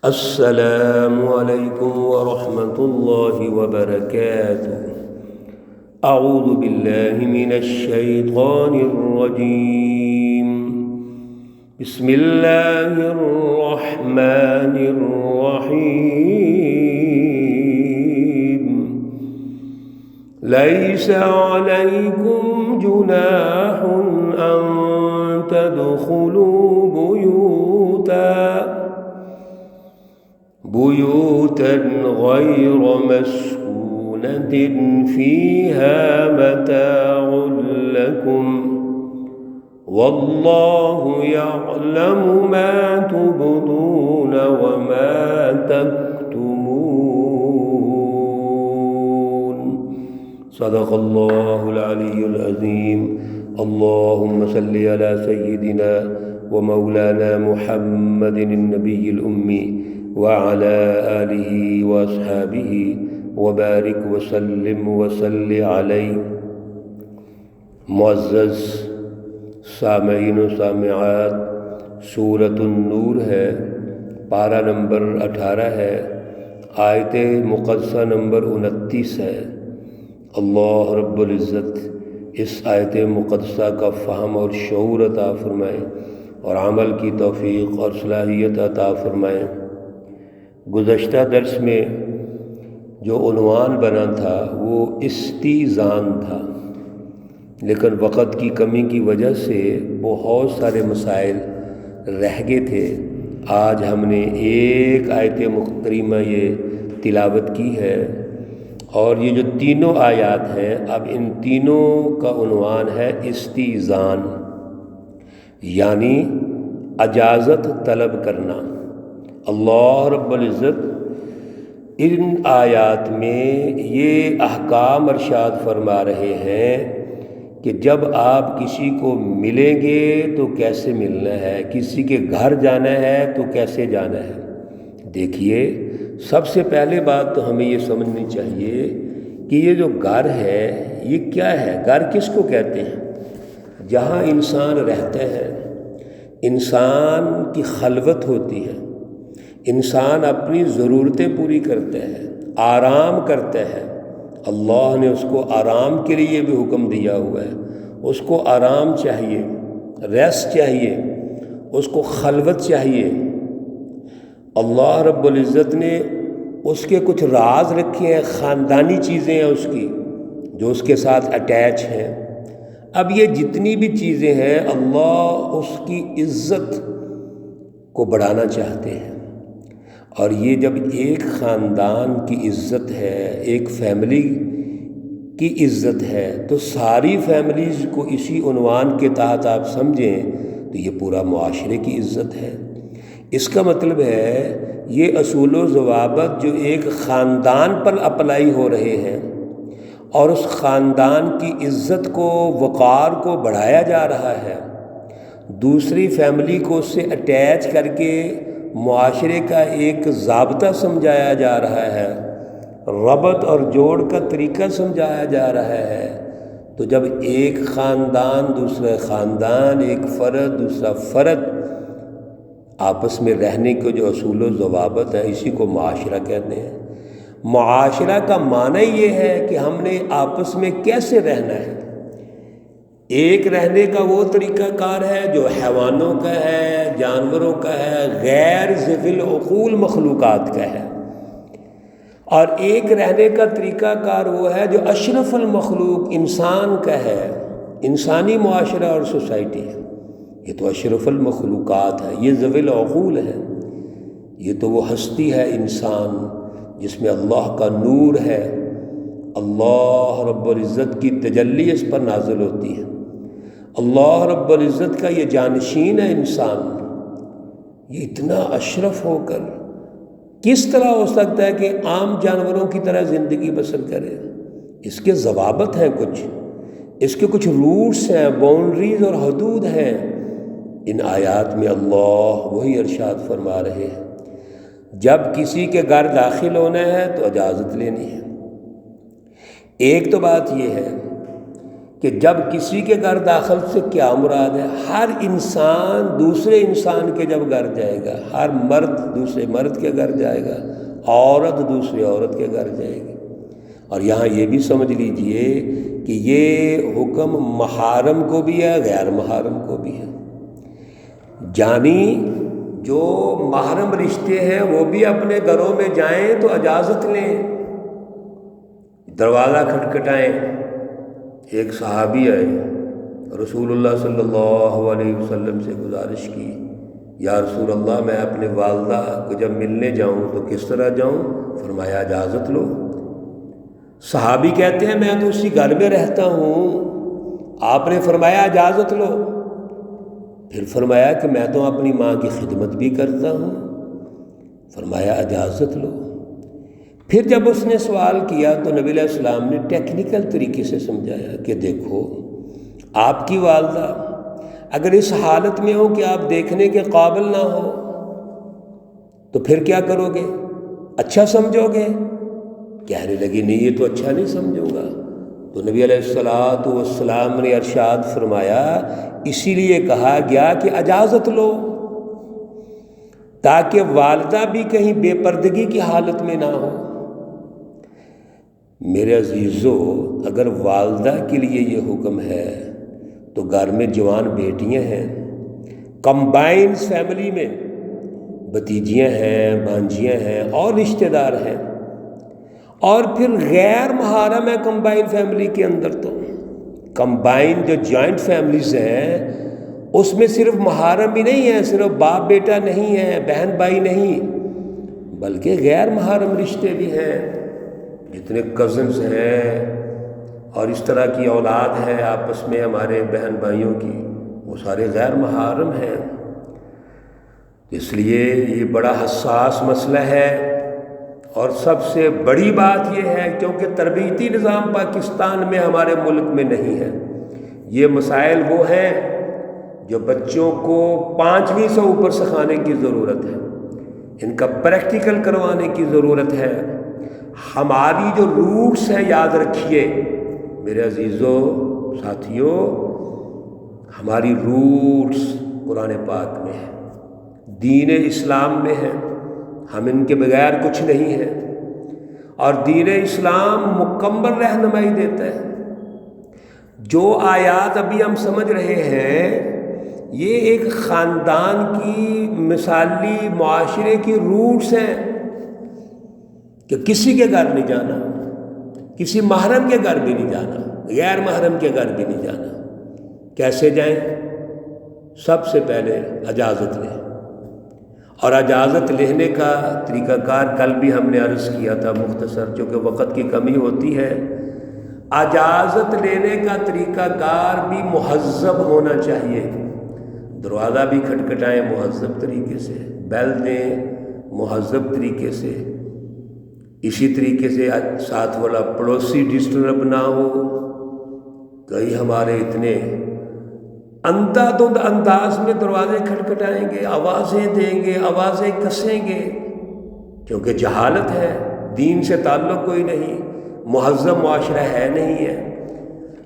السلام علیکم ورحمۃ اللہ وبرکاتہ۔ اعوذ باللہ من الشیطان الرجیم، بسم اللہ الرحمن الرحیم۔ لیس علیکم جناح ان تدخلوا بيوتا غير مسكونة فيها متاع لكم والله يعلم ما تبدون وما تكتمون۔ صدق الله العلي العظيم۔ اللهم صل على سيدنا ومولانا محمد النبي الأمي وعلى آلہ واصحابہ وبارک وسلم وصل علیہ۔ معزز سامعین و سامعات، سورۃ النور ہے، پارہ نمبر 18 ہے، آیت مقدسہ نمبر 29 ہے۔ اللہ رب العزت اس آیت مقدسہ کا فہم اور شعور عطا فرمائے اور عمل کی توفیق اور صلاحیت عطا فرمائے۔ گزشتہ درس میں جو عنوان بنا تھا وہ استیذان تھا، لیکن وقت کی کمی کی وجہ سے بہت سارے مسائل رہ گئے تھے۔ آج ہم نے ایک آیت مکرمہ یہ تلاوت کی ہے، اور یہ جو تینوں آیات ہیں، اب ان تینوں کا عنوان ہے استیذان، یعنی اجازت طلب کرنا۔ اللہ رب العزت ان آیات میں یہ احکام ارشاد فرما رہے ہیں کہ جب آپ کسی کو ملیں گے تو کیسے ملنا ہے، کسی کے گھر جانا ہے تو کیسے جانا ہے۔ دیکھیے، سب سے پہلے بات تو ہمیں یہ سمجھنی چاہیے کہ یہ جو گھر ہے یہ کیا ہے، گھر کس کو کہتے ہیں؟ جہاں انسان رہتا ہے، انسان کی خلوت ہوتی ہے، انسان اپنی ضرورتیں پوری کرتا ہے، آرام کرتا ہے۔ اللہ نے اس کو آرام کے لیے بھی حکم دیا ہوا ہے، اس کو آرام چاہیے، ریسٹ چاہیے، اس کو خلوت چاہیے۔ اللہ رب العزت نے اس کے کچھ راز رکھے ہیں، خاندانی چیزیں ہیں اس کی جو اس کے ساتھ اٹیچ ہیں۔ اب یہ جتنی بھی چیزیں ہیں، اللہ اس کی عزت کو بڑھانا چاہتے ہیں، اور یہ جب ایک خاندان کی عزت ہے، ایک فیملی کی عزت ہے، تو ساری فیملیز کو اسی عنوان کے تحت آپ سمجھیں تو یہ پورا معاشرے کی عزت ہے۔ اس کا مطلب ہے یہ اصول و ضوابط جو ایک خاندان پر اپلائی ہو رہے ہیں، اور اس خاندان کی عزت کو، وقار کو بڑھایا جا رہا ہے، دوسری فیملی کو اس سے اٹیچ کر کے معاشرے کا ایک ضابطہ سمجھایا جا رہا ہے، ربط اور جوڑ کا طریقہ سمجھایا جا رہا ہے۔ تو جب ایک خاندان دوسرا خاندان، ایک فرد دوسرا فرد آپس میں رہنے کے جو اصول و ضوابط ہیں، اسی کو معاشرہ کہتے ہیں۔ معاشرہ کا معنی یہ ہے کہ ہم نے آپس میں کیسے رہنا ہے۔ ایک رہنے کا وہ طریقہ کار ہے جو حیوانوں کا ہے، جانوروں کا ہے، غیر ذی العقول مخلوقات کا ہے، اور ایک رہنے کا طریقہ کار وہ ہے جو اشرف المخلوق انسان کا ہے۔ انسانی معاشرہ اور سوسائٹی ہے، یہ تو اشرف المخلوقات ہے، یہ ذوی العقول ہے، یہ تو وہ ہستی ہے انسان جس میں اللہ کا نور ہے، اللہ رب العزت کی تجلی اس پر نازل ہوتی ہے، اللہ رب العزت کا یہ جانشین ہے انسان۔ یہ اتنا اشرف ہو کر کس طرح ہو سکتا ہے کہ عام جانوروں کی طرح زندگی بسر کرے؟ اس کے ضوابط ہیں، کچھ اس کے کچھ روٹس ہیں، باؤنڈریز اور حدود ہیں۔ ان آیات میں اللہ وہی ارشاد فرما رہے ہیں، جب کسی کے گھر داخل ہونا ہے تو اجازت لینی ہے۔ ایک تو بات یہ ہے کہ جب کسی کے گھر داخل سے کیا مراد ہے؟ ہر انسان دوسرے انسان کے جب گھر جائے گا، ہر مرد دوسرے مرد کے گھر جائے گا، عورت دوسرے عورت کے گھر جائے گی۔ اور یہاں یہ بھی سمجھ لیجئے کہ یہ حکم محارم کو بھی ہے، غیر محارم کو بھی ہے۔ یعنی جو محرم رشتے ہیں وہ بھی اپنے گھروں میں جائیں تو اجازت لیں، دروازہ کھٹکھٹائیں۔ ایک صحابی آئے، رسول اللہ صلی اللہ علیہ وسلم سے گزارش کی، یا رسول اللہ میں اپنے والدہ کو جب ملنے جاؤں تو کس طرح جاؤں؟ فرمایا اجازت لو۔ صحابی کہتے ہیں میں تو اسی گھر میں رہتا ہوں، آپ نے فرمایا اجازت لو۔ پھر فرمایا کہ میں تو اپنی ماں کی خدمت بھی کرتا ہوں، فرمایا اجازت لو۔ پھر جب اس نے سوال کیا تو نبی علیہ السلام نے ٹیکنیکل طریقے سے سمجھایا کہ دیکھو آپ کی والدہ اگر اس حالت میں ہو کہ آپ دیکھنے کے قابل نہ ہو تو پھر کیا کرو گے؟ اچھا سمجھو گے؟ کہنے لگی نہیں یہ تو اچھا نہیں سمجھوں گا۔ تو نبی علیہ السلام نے ارشاد فرمایا اسی لیے کہا گیا کہ اجازت لو، تاکہ والدہ بھی کہیں بے پردگی کی حالت میں نہ ہو۔ میرے عزیزو، اگر والدہ کے لیے یہ حکم ہے تو گھر میں جوان بیٹیاں ہیں، کمبائن فیملی میں بھتیجیاں ہیں، بھانجیاں ہیں اور رشتہ دار ہیں، اور پھر غیر محارم ہے کمبائن فیملی کے اندر۔ تو کمبائن جو جوائنٹ فیملیز ہیں اس میں صرف محارم ہی نہیں ہے، صرف باپ بیٹا نہیں ہے، بہن بھائی نہیں، بلکہ غیر محارم رشتے بھی ہیں، جتنے کزنز ہیں اور اس طرح کی اولاد ہے آپس میں ہمارے بہن بھائیوں کی، وہ سارے غیر محارم ہیں۔ اس لیے یہ بڑا حساس مسئلہ ہے، اور سب سے بڑی بات یہ ہے کیونکہ تربیتی نظام پاکستان میں ہمارے ملک میں نہیں ہے۔ یہ مسائل وہ ہیں جو بچوں کو 5ویں سے اوپر سکھانے کی ضرورت ہے، ان کا پریکٹیکل کروانے کی ضرورت ہے۔ ہماری جو روٹس ہیں یاد رکھیے میرے عزیزو ساتھیو، ہماری روٹس قرآن پاک میں ہے، دین اسلام میں ہے، ہم ان کے بغیر کچھ نہیں ہیں، اور دین اسلام مکمل رہنمائی دیتا ہے۔ جو آیات ابھی ہم سمجھ رہے ہیں یہ ایک خاندان کی مثالی معاشرے کی روٹس ہیں کہ کسی کے گھر نہیں جانا، کسی محرم کے گھر بھی نہیں جانا، غیر محرم کے گھر بھی نہیں جانا۔ کیسے جائیں؟ سب سے پہلے اجازت لیں، اور اجازت لینے کا طریقہ کار کل بھی ہم نے عرض کیا تھا مختصر، چونکہ وقت کی کمی ہوتی ہے۔ اجازت لینے کا طریقہ کار بھی مہذب ہونا چاہیے، دروازہ بھی کھٹکھٹائیں مہذب طریقے سے، بیل دیں مہذب طریقے سے، اسی طریقے سے ساتھ والا پڑوسی ڈسٹرب نہ ہو۔ کئی ہمارے اتنے اندھا دھند انداز میں دروازے کھٹکھٹائیں گے، آوازیں دیں گے، آوازیں کسیں گے، کیونکہ جہالت ہے، دین سے تعلق کوئی نہیں، مہذب معاشرہ ہے نہیں ہے۔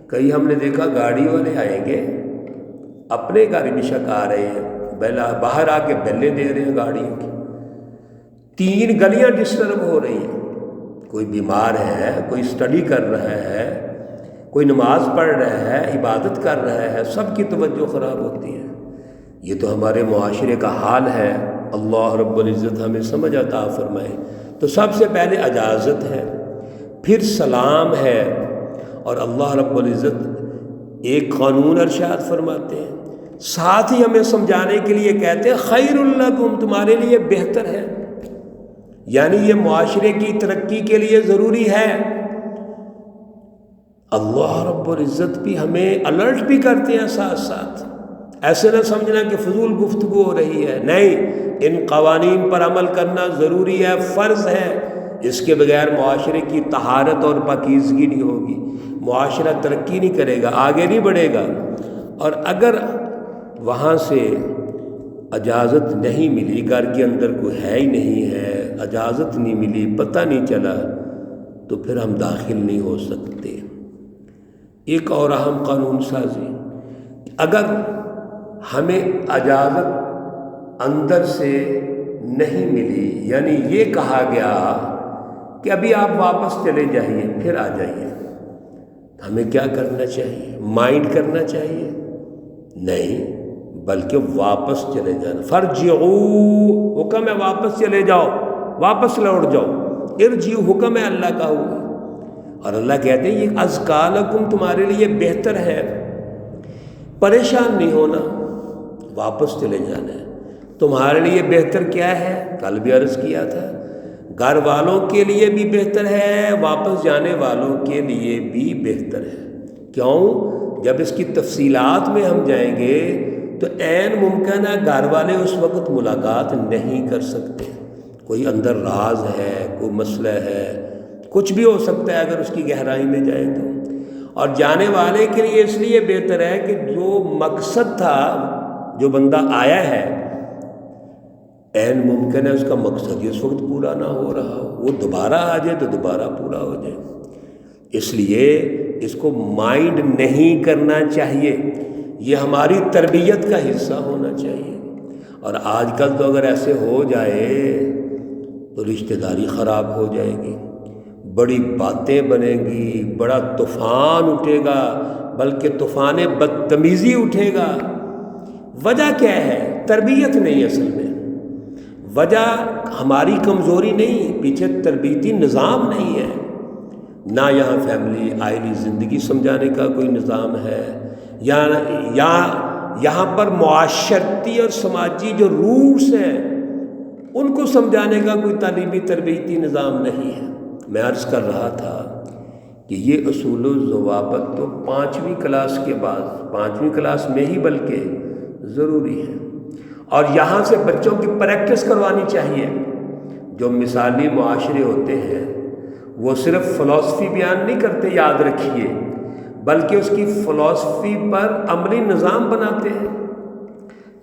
کئی ہم نے دیکھا گاڑی والے آئیں گے، اپنے گاڑی میں شک آ رہے ہیں، باہر آ کے بیلیں دے رہے ہیں گاڑیوں کی، 3 گلیاں ڈسٹرب ہو رہی ہیں، کوئی بیمار ہے، کوئی اسٹڈی کر رہا ہے، کوئی نماز پڑھ رہا ہے، عبادت کر رہا ہے، سب کی توجہ خراب ہوتی ہے۔ یہ تو ہمارے معاشرے کا حال ہے، اللہ رب العزت ہمیں سمجھ عطا فرمائے۔ تو سب سے پہلے اجازت ہے، پھر سلام ہے، اور اللہ رب العزت ایک قانون ارشاد فرماتے ہیں، ساتھ ہی ہمیں سمجھانے کے لیے کہتے ہیں خیر لکم، تمہارے لیے بہتر ہے، یعنی یہ معاشرے کی ترقی کے لیے ضروری ہے۔ اللہ رب العزت بھی ہمیں الرٹ بھی کرتے ہیں ساتھ ساتھ، ایسے نہ سمجھنا کہ فضول گفتگو ہو رہی ہے، نہیں، ان قوانین پر عمل کرنا ضروری ہے، فرض ہے، اس کے بغیر معاشرے کی طہارت اور پاکیزگی نہیں ہوگی، معاشرہ ترقی نہیں کرے گا، آگے نہیں بڑھے گا۔ اور اگر وہاں سے اجازت نہیں ملی، گھر کے اندر کوئی ہے ہی نہیں ہے، اجازت نہیں ملی، پتہ نہیں چلا، تو پھر ہم داخل نہیں ہو سکتے۔ ایک اور اہم قانون سازی، اگر ہمیں اجازت اندر سے نہیں ملی، یعنی یہ کہا گیا کہ ابھی آپ واپس چلے جائیے پھر آ جائیے، ہمیں کیا کرنا چاہیے؟ مائنڈ کرنا چاہیے؟ نہیں، بلکہ واپس چلے جانا۔ فرجعوا، حکم ہے واپس چلے جاؤ، واپس لوٹ جاؤ۔ ارجعوا حکم ہے اللہ کا ہوا، اور اللہ کہتے ہیں یہ ازکیٰ لکم، تمہارے لیے بہتر ہے۔ پریشان نہیں ہونا، واپس چلے جانا ہے۔ تمہارے لیے بہتر کیا ہے؟ کل بھی عرض کیا تھا، گھر والوں کے لیے بھی بہتر ہے، واپس جانے والوں کے لیے بھی بہتر ہے۔ کیوں؟ جب اس کی تفصیلات میں ہم جائیں گے تو عین ممکن ہے گھر والے اس وقت ملاقات نہیں کر سکتے، کوئی اندر راز ہے، کوئی مسئلہ ہے، کچھ بھی ہو سکتا ہے اگر اس کی گہرائی میں جائیں تو۔ اور جانے والے کے لیے اس لیے بہتر ہے کہ جو مقصد تھا، جو بندہ آیا ہے، عین ممکن ہے اس کا مقصد ہی اس وقت پورا نہ ہو رہا ہو، وہ دوبارہ آ جائے تو دوبارہ پورا ہو جائے۔ اس لیے اس کو مائنڈ نہیں کرنا چاہیے، یہ ہماری تربیت کا حصہ ہونا چاہیے۔ اور آج کل تو اگر ایسے ہو جائے تو رشتہ داری خراب ہو جائے گی، بڑی باتیں بنیں گی، بڑا طوفان اٹھے گا، بلکہ طوفان بدتمیزی اٹھے گا۔ وجہ کیا ہے؟ تربیت نہیں، اصل میں وجہ ہماری کمزوری نہیں، پیچھے تربیتی نظام نہیں ہے، نہ یہاں فیملی آئلی زندگی سمجھانے کا کوئی نظام ہے، یا یہاں پر معاشرتی اور سماجی جو رولس ہیں ان کو سمجھانے کا کوئی تعلیمی تربیتی نظام نہیں ہے۔ میں عرض کر رہا تھا کہ یہ اصول و ضوابط تو 5ویں کلاس کے بعد، 5ویں کلاس میں ہی بلکہ ضروری ہے، اور یہاں سے بچوں کی پریکٹس کروانی چاہیے۔ جو مثالی معاشرے ہوتے ہیں وہ صرف فلسفی بیان نہیں کرتے، یاد رکھیے، بلکہ اس کی فلسفی پر عملی نظام بناتے ہیں۔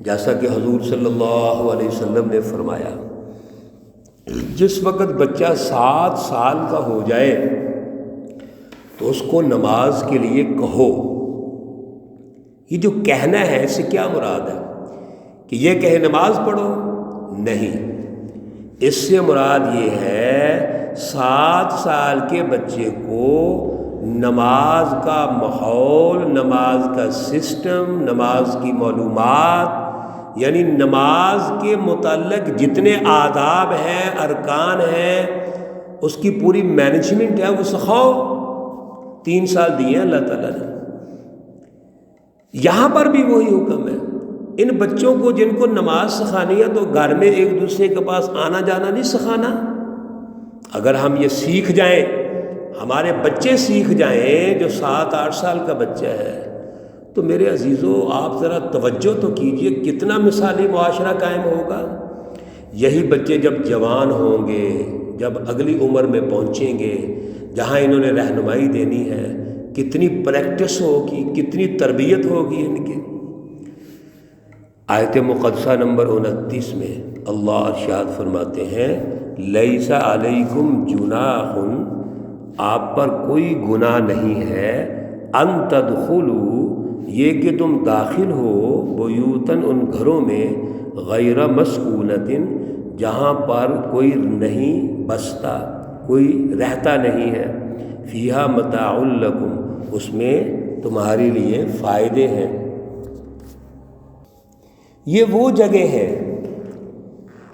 جیسا کہ حضور صلی اللہ علیہ وسلم نے فرمایا، جس وقت بچہ 7 سال کا ہو جائے تو اس کو نماز کے لیے کہو۔ یہ جو کہنا ہے اس سے کیا مراد ہے؟ کہ یہ کہے نماز پڑھو؟ نہیں، اس سے مراد یہ ہے 7 سال کے بچے کو نماز کا ماحول، نماز کا سسٹم، نماز کی معلومات، یعنی نماز کے متعلق جتنے آداب ہیں، ارکان ہیں، اس کی پوری مینجمنٹ ہے، وہ سکھاؤ۔ 3 سال دیے ہیں اللہ تعالیٰ نے۔ یہاں پر بھی وہی حکم ہے، ان بچوں کو جن کو نماز سکھانی ہے تو گھر میں ایک دوسرے کے پاس آنا جانا نہیں سکھانا۔ اگر ہم یہ سیکھ جائیں، ہمارے بچے سیکھ جائیں، جو 7-8 سال کا بچہ ہے، تو میرے عزیزو آپ ذرا توجہ تو کیجئے، کتنا مثالی معاشرہ قائم ہوگا۔ یہی بچے جب جوان ہوں گے، جب اگلی عمر میں پہنچیں گے، جہاں انہوں نے رہنمائی دینی ہے، کتنی پریکٹس ہوگی، کتنی تربیت ہوگی ان کی۔ آیت مقدسہ نمبر 29 میں اللہ ارشاد فرماتے ہیں، لیس علیکم جناح، آپ پر کوئی گناہ نہیں ہے، ان تدخلوا، یہ کہ تم داخل ہو، بیوتن، ان گھروں میں، غیر مسکونۃ، جہاں پر کوئی نہیں بستا، کوئی رہتا نہیں ہے، فیہا متاع لکم، اس میں تمہارے لیے فائدے ہیں۔ یہ وہ جگہ ہے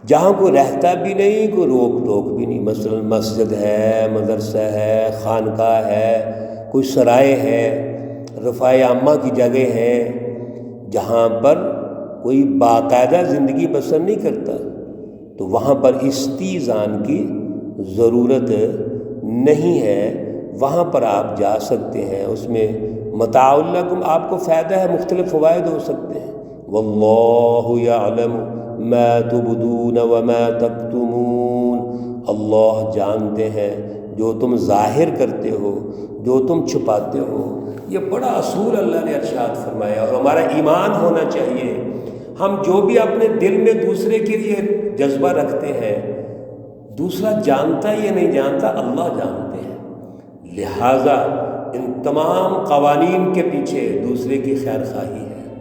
جہاں کوئی رہتا بھی نہیں، کوئی روک ٹوک بھی نہیں، مثلا مسجد ہے، مدرسہ ہے، خانقاہ ہے، کوئی سرائے ہے، رفاع عامہ کی جگہ ہے، جہاں پر کوئی باقاعدہ زندگی بسر نہیں کرتا، تو وہاں پر استیذان کی ضرورت نہیں ہے، وہاں پر آپ جا سکتے ہیں، اس میں متاع لکم، آپ کو فائدہ ہے، مختلف فوائد ہو سکتے ہیں۔ واللہ یعلم ما تبدون وما تکتمون، اللہ جانتے ہیں جو تم ظاہر کرتے ہو، جو تم چھپاتے ہو۔ یہ بڑا اصول اللہ نے ارشاد فرمایا، اور ہمارا ایمان ہونا چاہیے، ہم جو بھی اپنے دل میں دوسرے کے لیے جذبہ رکھتے ہیں، دوسرا جانتا یا نہیں جانتا، اللہ جانتے ہیں، لہٰذا ان تمام قوانین کے پیچھے دوسرے کی خیر خواہی ہے،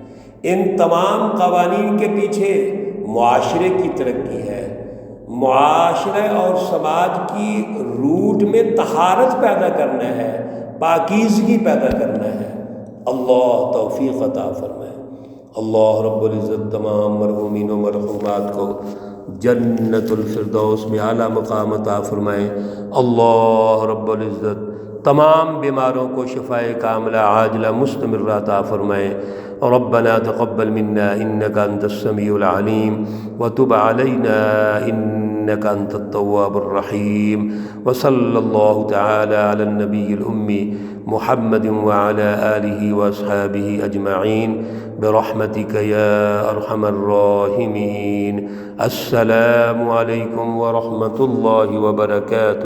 ان تمام قوانین کے پیچھے معاشرے کی ترقی ہے، معاشرے اور سماج کی روٹ میں طہارت پیدا کرنا ہے، پاکیزگی پیدا کرنا ہے۔ اللہ توفیق عطا فرمائے۔ اللہ رب العزت تمام مرحومین و مرحومات کو جنت الفردوس میں اعلیٰ مقام عطا فرمائے۔ اللہ رب العزت تمام بیماروں کو شفائے کاملہ عاجلہ مستمرہ عطا فرمائے۔ ربنا تقبل منا انك انت السميع العليم وتب علينا انك انت التواب الرحيم، وصلى الله تعالى على النبي الأمي محمد وعلى آله وأصحابه أجمعين برحمتك يا أرحم الراحمين۔ السلام عليكم ورحمة الله وبركاته۔